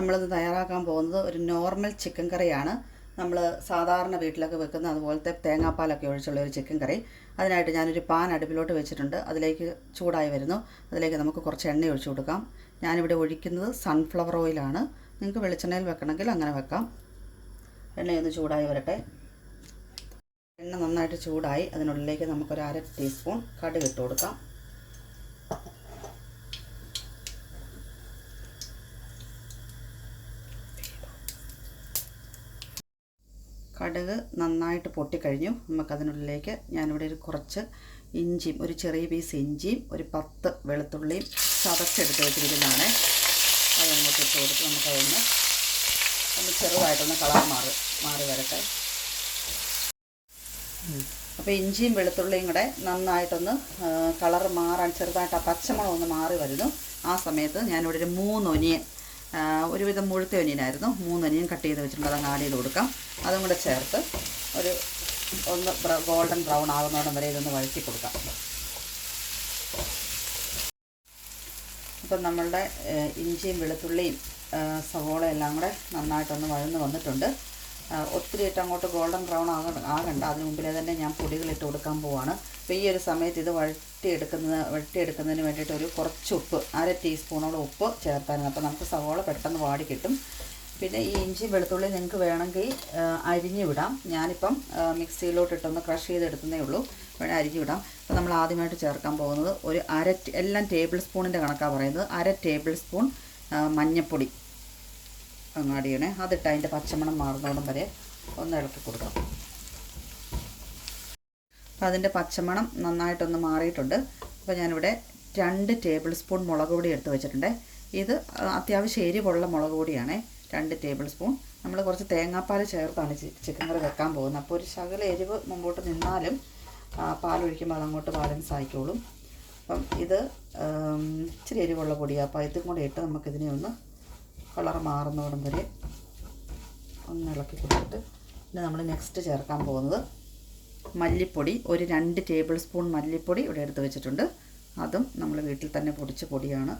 നമ്മളിത് തയ്യാറാക്കാൻ പോകുന്നത് ഒരു നോർമൽ ചിക്കൻ കറിയാണ്. നമ്മൾ സാധാരണ വീട്ടിലൊക്കെ വെക്കുന്ന അതുപോലത്തെ തേങ്ങാപ്പാലൊക്കെ ഒഴിച്ചുള്ള ഒരു ചിക്കൻ കറി. അതിനായിട്ട് ഞാനൊരു പാൻ അടുപ്പിലോട്ട് വെച്ചിട്ടുണ്ട്. അതിലേക്ക് ചൂടായി വരുന്നു. അതിലേക്ക് നമുക്ക് കുറച്ച് എണ്ണ ഒഴിച്ചു കൊടുക്കാം. ഞാനിവിടെ ഒഴിക്കുന്നത് സൺഫ്ലവർ ഓയിലാണ്. നിങ്ങൾക്ക് വെളിച്ചെണ്ണയിൽ വെക്കണമെങ്കിൽ അങ്ങനെ വെക്കാം. എണ്ണയൊന്ന് ചൂടായി വരട്ടെ. എണ്ണ നന്നായിട്ട് ചൂടായി. അതിനുള്ളിലേക്ക് നമുക്കൊരു 1/2 ടീസ്പൂൺ കടുക് ഇട്ട് കൊടുക്കാം. കടുക് നന്നായിട്ട് പൊട്ടിക്കഴിഞ്ഞു. നമുക്കതിനുള്ളിലേക്ക് ഞാനിവിടെ കുറച്ച് ഇഞ്ചിയും, ഒരു ചെറിയ പീസ് ഇഞ്ചിയും, ഒരു 10 വെളുത്തുള്ളിയും ചതച്ചെടുത്ത് വെച്ചിരിക്കുന്നതാണ്. അതങ്ങോട്ട് ഇട്ട് കൊടുത്ത് നമുക്കതൊന്ന് ചെറുതായിട്ടൊന്ന് കളർ മാറി വരട്ടെ. അപ്പോൾ ഇഞ്ചിയും വെളുത്തുള്ളിയും കൂടെ നന്നായിട്ടൊന്ന് കളർ മാറാൻ ചെറുതായിട്ട് ആ പച്ചമണം ഒന്ന് മാറി വരുന്നു. ആ സമയത്ത് ഞാനിവിടെ ഒരു 3 ഒനിയൻ, ഒരുവിധം മുഴുത്ത ഒനിയനായിരുന്നു, 3 ഒനിയൻ കട്ട് ചെയ്ത് വെച്ചിട്ടുണ്ട്. അതങ്ങ് ആഡ് ചെയ്ത് കൊടുക്കാം. അതും കൂടെ ചേർത്ത് ഒന്ന് ഗോൾഡൻ ബ്രൗൺ ആകുന്നോടം വരെ ഇതൊന്ന് വഴറ്റി കൊടുക്കാം. അപ്പം നമ്മളുടെ ഇഞ്ചിയും വെളുത്തുള്ളിയും സവോള എല്ലാം കൂടെ നന്നായിട്ടൊന്ന് വഴന്ന് വന്നിട്ടുണ്ട്. ഒത്തിരി ഇട്ട് അങ്ങോട്ട് ഗോൾഡൻ ബ്രൗൺ ആകണ്ട. അതിന് മുമ്പിലേ തന്നെ ഞാൻ പൊടികളിട്ട് കൊടുക്കാൻ പോവാണ്. അപ്പോൾ ഈ ഒരു സമയത്ത് ഇത് വഴറ്റിയെടുക്കുന്നതിന് വേണ്ടിയിട്ട് ഒരു കുറച്ച് ഉപ്പ്, 1/2 ടീസ്പൂണോളം ഉപ്പ് ചേർത്താനും. അപ്പോൾ നമുക്ക് സവോള പെട്ടെന്ന് വാടി കിട്ടും. പിന്നെ ഈ ഇഞ്ചി വെളുത്തുള്ളി നിങ്ങൾക്ക് വേണമെങ്കിൽ അരിഞ്ഞു വിടാം. ഞാനിപ്പം മിക്സിയിലോട്ടിട്ടൊന്ന് ക്രഷ് ചെയ്തെടുക്കുന്നേ ഉള്ളൂ. വേണേൽ അരിഞ്ഞു വിടാം. അപ്പോൾ നമ്മൾ ആദ്യമായിട്ട് ചേർക്കാൻ പോകുന്നത് ഒരു എല്ലാം ടേബിൾ സ്പൂണിൻ്റെ കണക്കാണ് പറയുന്നത്. 1/2 ടേബിൾ സ്പൂൺ മഞ്ഞൾപ്പൊടി അങ്ങ് ആഡ് ചെയ്യണേ. അതിട്ട് അതിൻ്റെ പച്ചമണം മാറുന്നോടം വരെ ഒന്ന് ഇളക്കി കൊടുക്കാം. അപ്പോൾ അതിൻ്റെ പച്ചമണം നന്നായിട്ടൊന്ന് മാറിയിട്ടുണ്ട്. അപ്പോൾ ഞാനിവിടെ 2 ടേബിൾ സ്പൂൺ മുളക് പൊടി എടുത്ത് വെച്ചിട്ടുണ്ട്. ഇത് അത്യാവശ്യം എരിവുള്ള മുളക് പൊടിയാണേ. 2 ടേബിൾ സ്പൂൺ. നമ്മൾ കുറച്ച് തേങ്ങാപ്പാൽ ചേർത്താണ് ചിക്കൻ കറി വെക്കാൻ പോകുന്നത്. അപ്പോൾ ഒരു ശകല എരിവ് മുമ്പോട്ട് നിന്നാലും പാലൊഴിക്കുമ്പോൾ അതങ്ങോട്ട് ബാലൻസ് ആയിക്കോളും. അപ്പം ഇത് ഇച്ചിരി എരിവുള്ള പൊടിയാണ്. അപ്പോൾ ഇതും കൂടെ ഇട്ട് നമുക്കിതിനെ ഒന്ന് കളർ മാറുന്നോടം വരെ ഒന്ന് ഇളക്കി കൊടുത്തിട്ട് പിന്നെ നമ്മൾ നെക്സ്റ്റ് ചേർക്കാൻ പോകുന്നത് മല്ലിപ്പൊടി. ഒരു 2 ടേബിൾ സ്പൂൺ മല്ലിപ്പൊടി ഇവിടെ എടുത്ത് വെച്ചിട്ടുണ്ട്. അതും നമ്മൾ വീട്ടിൽ തന്നെ പൊടിച്ച പൊടിയാണ്.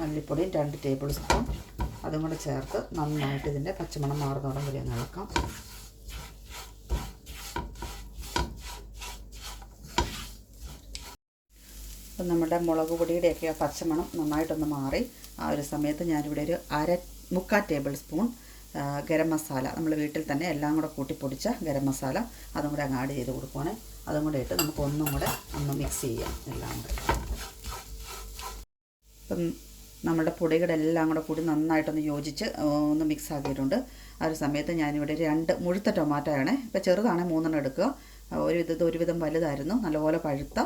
മല്ലിപ്പൊടിയും 2 ടേബിൾ സ്പൂൺ അതും കൂടെ ചേർത്ത് നന്നായിട്ട് ഇതിൻ്റെ പച്ചമണം മാറുന്നോടം വരെ ഒന്ന് ഇളക്കാം. അപ്പം നമ്മുടെ മുളക് പൊടിയുടെയൊക്കെ ആ പച്ചമണം നന്നായിട്ടൊന്ന് മാറി. ആ ഒരു സമയത്ത് ഞാനിവിടെ ഒരു 1/4 ടേബിൾ സ്പൂൺ ഗരം മസാല, നമ്മൾ വീട്ടിൽ തന്നെ എല്ലാം കൂടെ കൂട്ടി പൊടിച്ച ഗരം മസാല അതും കൂടെ അങ്ങ് ആഡ് ചെയ്ത് കൊടുക്കുവാണ്. അതും കൂടെ ഇട്ട് നമുക്ക് ഒന്നും കൂടെ ഒന്ന് മിക്സ് ചെയ്യാം എല്ലാം കൂടെ. ഇപ്പം നമ്മുടെ പൊടികളെല്ലാം കൂടെ കൂടി നന്നായിട്ടൊന്ന് യോജിച്ച് ഒന്ന് മിക്സ് ആക്കിയിട്ടുണ്ട്. ആ ഒരു സമയത്ത് ഞാനിവിടെ 2 മുഴുത്ത ടൊമാറ്റോയാണ്. ഇപ്പോൾ ചെറുതാണെങ്കിൽ 3 എടുക്കുക. ഒരുവിധം വലുതായിരുന്നു. നല്ലപോലെ പഴുത്ത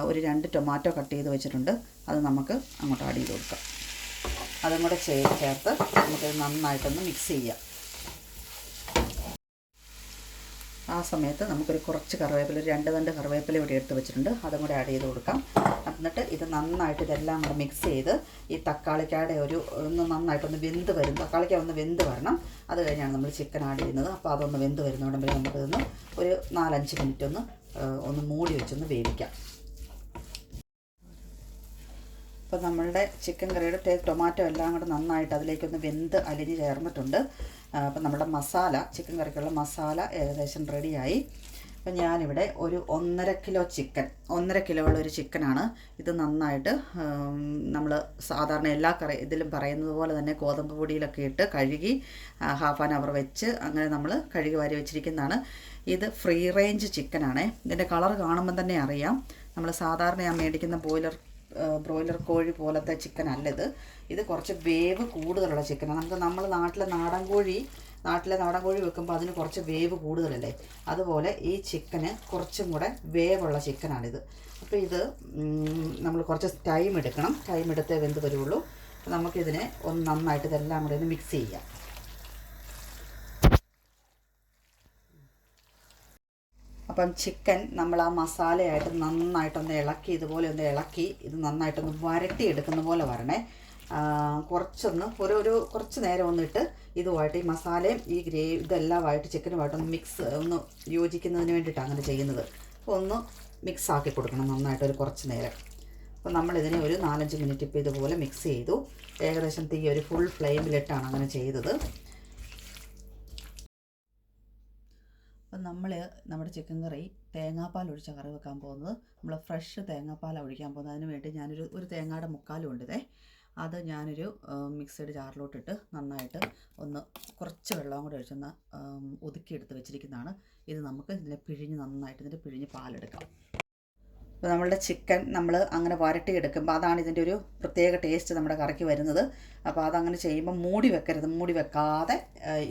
ഒരു 2 ടൊമാറ്റോ കട്ട് ചെയ്ത് വെച്ചിട്ടുണ്ട്. അത് നമുക്ക് അങ്ങോട്ട് ആഡ് ചെയ്ത് കൊടുക്കാം. അതും കൂടെ ചേർത്ത് നമുക്കത് നന്നായിട്ടൊന്ന് മിക്സ് ചെയ്യാം. ആ സമയത്ത് നമുക്കൊരു കുറച്ച് കറിവേപ്പില, ഒരു 2 തണ്ട് കറിവേപ്പില ഇവിടെ എടുത്ത് വെച്ചിട്ടുണ്ട്. അതും കൂടെ ആഡ് ചെയ്ത് കൊടുക്കാം. എന്നിട്ട് ഇത് നന്നായിട്ട് ഇതെല്ലാം കൂടെ മിക്സ് ചെയ്ത് ഈ തക്കാളിക്കാടെ ഒന്ന് നന്നായിട്ടൊന്ന് വെന്ത് വരും. തക്കാളിക്ക ഒന്ന് വെന്ത് വരണം. അത് കഴിഞ്ഞാണ് നമ്മൾ ചിക്കൻ ആഡ് ചെയ്യുന്നത്. അപ്പോൾ അതൊന്ന് വെന്ത് വരുന്നോടുമ്പോൾ നമുക്കിതൊന്ന് ഒരു 4-5 മിനിറ്റ് ഒന്ന് മൂടി വെച്ചൊന്ന് വേവിക്കാം. അപ്പോൾ നമ്മളുടെ ചിക്കൻ കറിയുടെ ടൊമാറ്റോ എല്ലാം കൂടെ നന്നായിട്ട് അതിലേക്കൊന്ന് വെന്ത് അലിഞ്ഞ് ചേർന്നിട്ടുണ്ട്. അപ്പോൾ നമ്മുടെ മസാല, ചിക്കൻ കറിക്കുള്ള മസാല ഏകദേശം റെഡിയായി. അപ്പം ഞാനിവിടെ ഒരു 1.5 കിലോ ചിക്കൻ, 1.5 കിലോ ഉള്ളൊരു ചിക്കനാണ്. ഇത് നന്നായിട്ട് നമ്മൾ സാധാരണ എല്ലാ ഇതിലും പറയുന്നത് പോലെ തന്നെ ഗോതമ്പ് പൊടിയിലൊക്കെ ഇട്ട് കഴുകി ½ ആൻ അവർ വെച്ച് അങ്ങനെ നമ്മൾ കഴുകി വാരി വെച്ചിരിക്കുന്നതാണ്. ഇത് ഫ്രീ റേഞ്ച് ചിക്കനാണ്. ഇതിൻ്റെ കളർ കാണുമ്പോൾ തന്നെ അറിയാം. നമ്മൾ സാധാരണ ഞാൻ മേടിക്കുന്ന ബ്രോയിലർ കോഴി പോലത്തെ ചിക്കൻ അല്ല ഇത്. ഇത് കുറച്ച് വേവ് കൂടുതലുള്ള ചിക്കനാണ്. നമ്മൾ നാട്ടിലെ നാടൻ കോഴി വെക്കുമ്പോൾ അതിന് കുറച്ച് വേവ് കൂടുതലല്ലേ, അതുപോലെ ഈ ചിക്കന് കുറച്ചും കൂടെ വേവുള്ള ചിക്കനാണിത്. അപ്പോൾ ഇത് നമ്മൾ കുറച്ച് ടൈം എടുത്തേ വെന്ത് വരുള്ളൂ. നമുക്കിതിനെ ഒന്ന് നന്നായിട്ട് ഇതെല്ലാം കൂടെ ഒന്ന് മിക്സ് ചെയ്യാം. അപ്പം ചിക്കൻ നമ്മൾ ആ മസാലയായിട്ട് നന്നായിട്ടൊന്ന് ഇളക്കി, ഇതുപോലെ ഒന്ന് ഇളക്കി ഇത് നന്നായിട്ടൊന്ന് വരട്ടിയെടുക്കുന്ന പോലെ വരണേ. കുറച്ച് നേരം ഒന്നിട്ട് ഇതുമായിട്ട് ഈ മസാലയും ഈ ഇതെല്ലാമായിട്ട് ചിക്കനുമായിട്ടൊന്ന് ഒന്ന് യോജിക്കുന്നതിന് വേണ്ടിയിട്ടാണ് അങ്ങനെ ചെയ്യുന്നത്. അപ്പോൾ ഒന്ന് മിക്സ് ആക്കി കൊടുക്കണം നന്നായിട്ട് കുറച്ച് നേരം. അപ്പോൾ നമ്മളിതിനെ ഒരു 4-5 മിനിറ്റ് ഇപ്പോൾ ഇതുപോലെ മിക്സ് ചെയ്തു. ഏകദേശം തീ ഒരു ഫുൾ ഫ്ലെയിമിലിട്ടാണ് അങ്ങനെ ചെയ്തത്. അപ്പം നമ്മുടെ ചിക്കൻ കറി തേങ്ങാപ്പാൽ ഒഴിച്ച കറി വെക്കാൻ പോകുന്നത്. നമ്മൾ ഫ്രഷ് തേങ്ങാപ്പാലാണ് ഒഴിക്കാൻ പോകുന്നത്. അതിന് വേണ്ടി ഞാനൊരു തേങ്ങയുടെ മുക്കാലും ഉണ്ട്. അത് ഞാനൊരു മിക്സഡ് ജാറിലോട്ടിട്ട് നന്നായിട്ട് കുറച്ച് വെള്ളം കൂടെ ഒഴിച്ചൊന്ന് ഒതുക്കിയെടുത്ത് വെച്ചിരിക്കുന്നതാണ്. ഇത് നമുക്ക് നന്നായിട്ട് പിഴിഞ്ഞ് പാലെടുക്കാം. അപ്പോൾ നമ്മളുടെ ചിക്കൻ നമ്മൾ അങ്ങനെ വരട്ടിയെടുക്കുമ്പോൾ അതാണ് ഇതിൻ്റെ ഒരു പ്രത്യേക ടേസ്റ്റ് നമ്മുടെ കറിക്ക് വരുന്നത്. അപ്പോൾ അതങ്ങനെ ചെയ്യുമ്പോൾ മൂടി വെക്കരുത്. മൂടി വെക്കാതെ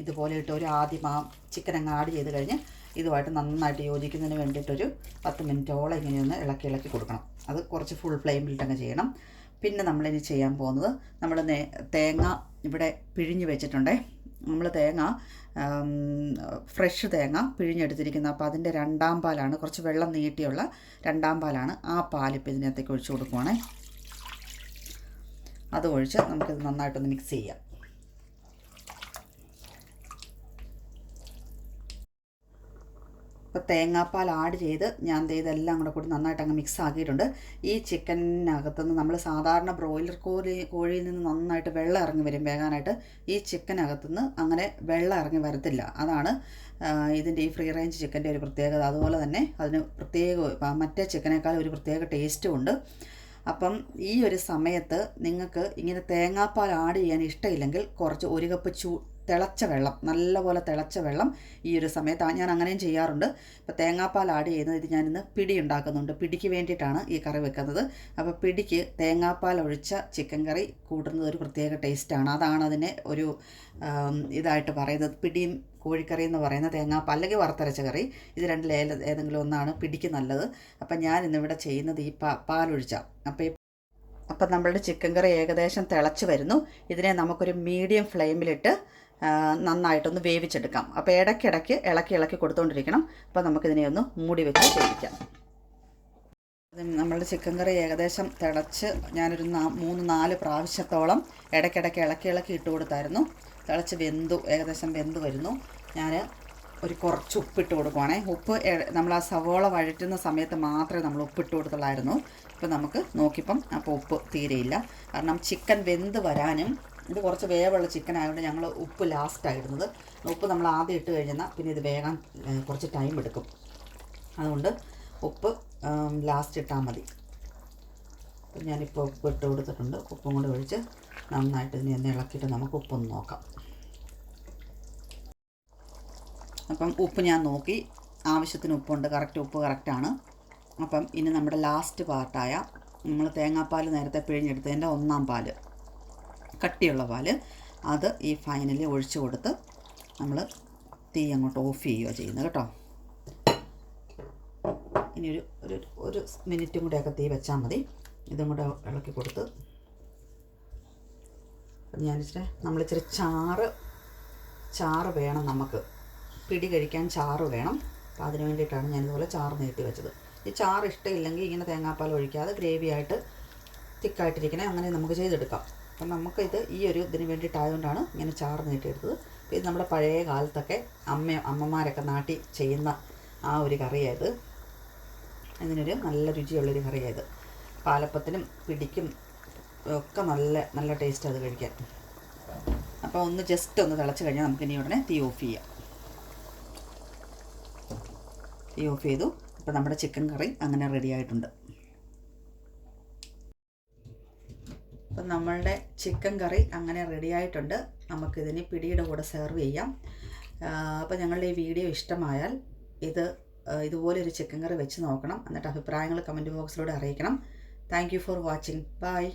ഇതുപോലെ ഇട്ട് ആദ്യം ആ ചിക്കൻ അങ്ങ് ആഡ് ചെയ്ത് കഴിഞ്ഞ് ഇതുമായിട്ട് നന്നായിട്ട് യോജിക്കുന്നതിന് വേണ്ടിയിട്ടൊരു 10 മിനിറ്റോളം ഇങ്ങനെയൊന്ന് ഇളക്കി കൊടുക്കണം. അത് കുറച്ച് ഫുൾ ഫ്ലെയിമിലിട്ടങ്ങ് ചെയ്യണം. പിന്നെ നമ്മളിനി ചെയ്യാൻ പോകുന്നത്, നമ്മൾ തേങ്ങ ഇവിടെ പിഴിഞ്ഞ് വെച്ചിട്ടുണ്ടേ. നമ്മൾ ഫ്രഷ് തേങ്ങ പിഴിഞ്ഞെടുത്തിരിക്കുന്നത്. അപ്പോൾ അതിൻ്റെ 2ാം പാലാണ്, കുറച്ച് വെള്ളം നീട്ടിയുള്ള 2ാം പാലാണ്. ആ പാലിപ്പോൾ ഇതിനകത്തേക്ക് ഒഴിച്ച് കൊടുക്കുവാണേ. അത് ഒഴിച്ച് നമുക്കിത് നന്നായിട്ടൊന്ന് മിക്സ് ചെയ്യാം. അപ്പോൾ തേങ്ങാപ്പാൽ ആഡ് ചെയ്ത് ഞാൻ ഇതെല്ലാം കൂടി നന്നായിട്ട് അങ്ങ് മിക്സ് ആക്കിയിട്ടുണ്ട്. ഈ ചിക്കനകത്തുനിന്ന് നമ്മൾ സാധാരണ ബ്രോയിലർ കോഴിയിൽ നിന്ന് നന്നായിട്ട് വെള്ളം ഇറങ്ങി വരും വേകാനായിട്ട്. ഈ ചിക്കനകത്തുനിന്ന് അങ്ങനെ വെള്ളം ഇറങ്ങി വരത്തില്ല. അതാണ് ഇതിൻ്റെ ഈ ഫ്രീ റേഞ്ച് ചിക്കൻ്റെ ഒരു പ്രത്യേകത. അതുപോലെ തന്നെ അതിന് മറ്റേ ചിക്കനേക്കാൾ ഒരു പ്രത്യേക ടേസ്റ്റും ഉണ്ട്. അപ്പം ഈ ഒരു സമയത്ത് നിങ്ങൾക്ക് ഇങ്ങനെ തേങ്ങാപ്പാൽ ആഡ് ചെയ്യാൻ ഇഷ്ടമില്ലെങ്കിൽ കുറച്ച് 1 കപ്പ് തിളച്ച വെള്ളം, നല്ലപോലെ തിളച്ച വെള്ളം ഈ ഒരു സമയത്ത് ഞാൻ അങ്ങനെയും ചെയ്യാറുണ്ട്. ഇപ്പോൾ തേങ്ങാപ്പാൽ ആഡ് ചെയ്യുന്നത്, ഇത് ഞാനിന്ന് പിടി ഉണ്ടാക്കുന്നുണ്ട്. പിടിക്ക് വേണ്ടിയിട്ടാണ് ഈ കറി വെക്കുന്നത്. അപ്പോൾ പിടിക്ക് തേങ്ങാപ്പാൽ ഒഴിച്ച ചിക്കൻ കറി കൂട്ടുന്നത് ഒരു പ്രത്യേക ടേസ്റ്റാണ്. അതാണ് അതിനെ ഒരു ഇതായിട്ട് പറയുന്നത്. പിടിയും കോഴിക്കറി എന്ന് പറയുന്ന തേങ്ങാപ്പാൽ അല്ലെങ്കിൽ വറുത്തരച്ച കറി, ഇത് രണ്ടിൽ ഏതെങ്കിലും ഒന്നാണ് പിടിക്ക് നല്ലത്. അപ്പം ഞാൻ ഇന്നിവിടെ ചെയ്യുന്നത് ഈ പാലൊഴിച്ച. അപ്പം നമ്മളുടെ ചിക്കൻ കറി ഏകദേശം തിളച്ച് വരുന്നു. ഇതിനെ നമുക്കൊരു മീഡിയം ഫ്ലെയിമിലിട്ട് നന്നായിട്ടൊന്ന് വേവിച്ചെടുക്കാം. അപ്പോൾ ഇടയ്ക്കിടയ്ക്ക് ഇളക്കി കൊടുത്തുകൊണ്ടിരിക്കണം. അപ്പോൾ നമുക്കിതിനെ ഒന്ന് മൂടി വെച്ച് വേവിക്കാം. നമ്മളുടെ ചിക്കൻ കറി ഏകദേശം തിളച്ച് ഞാനൊരു 3-4 പ്രാവശ്യത്തോളം ഇടയ്ക്കിടയ്ക്ക് ഇളക്കി ഇട്ട് കൊടുത്തായിരുന്നു. തിളച്ച് ഏകദേശം വെന്ത് വരുന്നു. ഞാൻ കുറച്ച് ഉപ്പിട്ട് കൊടുക്കുവാണേ. ഉപ്പ് നമ്മൾ ആ സവോള വഴറ്റുന്ന സമയത്ത് മാത്രമേ നമ്മൾ ഉപ്പിട്ട് കൊടുത്തുള്ളായിരുന്നു. ഇപ്പോൾ നമുക്ക് നോക്കിയപ്പം അപ്പോൾ ഉപ്പ് തീരെയില്ല. കാരണം ചിക്കൻ വെന്ത് വരാനും, ഇത് കുറച്ച് വേവുള്ള ചിക്കൻ ആയതുകൊണ്ട് ഞങ്ങൾ ഉപ്പ് ലാസ്റ്റായിരുന്നത്. ഉപ്പ് നമ്മൾ ആദ്യം ഇട്ട് കഴിഞ്ഞാൽ പിന്നെ ഇത് വേഗം കുറച്ച് ടൈം എടുക്കും. അതുകൊണ്ട് ഉപ്പ് ലാസ്റ്റ് ഇട്ടാൽ മതി. ഞാനിപ്പോൾ ഉപ്പ് ഇട്ട് കൊടുത്തിട്ടുണ്ട്. ഉപ്പും കൂടെ ഒഴിച്ച് നന്നായിട്ട് ഇതിനെ ഒന്ന് ഇളക്കിയിട്ട് നമുക്ക് ഉപ്പൊന്ന് നോക്കാം. അപ്പം ഉപ്പ് ഞാൻ നോക്കി, ആവശ്യത്തിന് ഉപ്പുണ്ട്, ഉപ്പ് കറക്റ്റാണ്. അപ്പം ഇനി നമ്മുടെ ലാസ്റ്റ് പാർട്ടായ നമ്മൾ തേങ്ങാപ്പാൽ നേരത്തെ പിഴിഞ്ഞെടുത്തതിൻ്റെ 1ാം പാല്, കട്ടിയുള്ള പാല്, അത് ഈ ഫൈനലി ഒഴിച്ച് കൊടുത്ത് നമ്മൾ തീ അങ്ങോട്ട് ഓഫ് ചെയ്യുകയോ ചെയ്യുന്നത് കേട്ടോ. ഇനി ഒരു മിനിറ്റും കൂടെയൊക്കെ തീ വെച്ചാൽ മതി. ഇതും കൂടെ ഇളക്കി കൊടുത്ത് നമ്മളിച്ചിരി ചാറ് വേണം നമുക്ക്. പിടി കഴിക്കാൻ ചാറ് വേണം. അപ്പോൾ അതിന് വേണ്ടിയിട്ടാണ് ഞാനിതുപോലെ ചാറ് നീട്ടി വെച്ചത്. ഈ ചാറ് ഇഷ്ടമില്ലെങ്കിൽ ഇങ്ങനെ തേങ്ങാപ്പാൽ ഒഴിക്കാതെ ഗ്രേവി ആയിട്ട് തിക്കായിട്ടിരിക്കണേ അങ്ങനെ നമുക്ക് ചെയ്തെടുക്കാം. അപ്പം നമുക്കിത് ഈ ഒരു ഇതിന് വേണ്ടിയിട്ടായതുകൊണ്ടാണ് ഇങ്ങനെ ചാറ് നീട്ടിയെടുത്തത്. അപ്പോൾ ഇത് നമ്മുടെ പഴയ കാലത്തൊക്കെ അമ്മമാരൊക്കെ നാട്ടിൽ ചെയ്യുന്ന ആ ഒരു കറിയായത്. ഇതിനൊരു നല്ല രുചിയുള്ളൊരു കറിയായത്. പാലപ്പത്തിനും പിടിക്കും ഒക്കെ നല്ല ടേസ്റ്റ് അത് കഴിക്കാൻ. അപ്പോൾ ജസ്റ്റ് ഒന്ന് തിളച്ച് കഴിഞ്ഞാൽ നമുക്കിനി ഉടനെ തീ ഓഫ് ചെയ്യാം. തീ ഓഫ് ചെയ്തു. അപ്പോൾ നമ്മുടെ ചിക്കൻ കറി അങ്ങനെ റെഡി ആയിട്ടുണ്ട്. അപ്പം നമ്മളുടെ ചിക്കൻ കറി അങ്ങനെ റെഡി ആയിട്ടുണ്ട്. നമുക്കിതിന് പിടിയുടെ കൂടെ സെർവ് ചെയ്യാം. അപ്പോൾ ഞങ്ങളുടെ ഈ വീഡിയോ ഇഷ്ടമായാൽ ഇതുപോലൊരു ചിക്കൻ കറി വെച്ച് നോക്കണം. എന്നിട്ട് അഭിപ്രായങ്ങൾ കമൻറ്റ് ബോക്സിലൂടെ അറിയിക്കണം. Thank you for watching. By.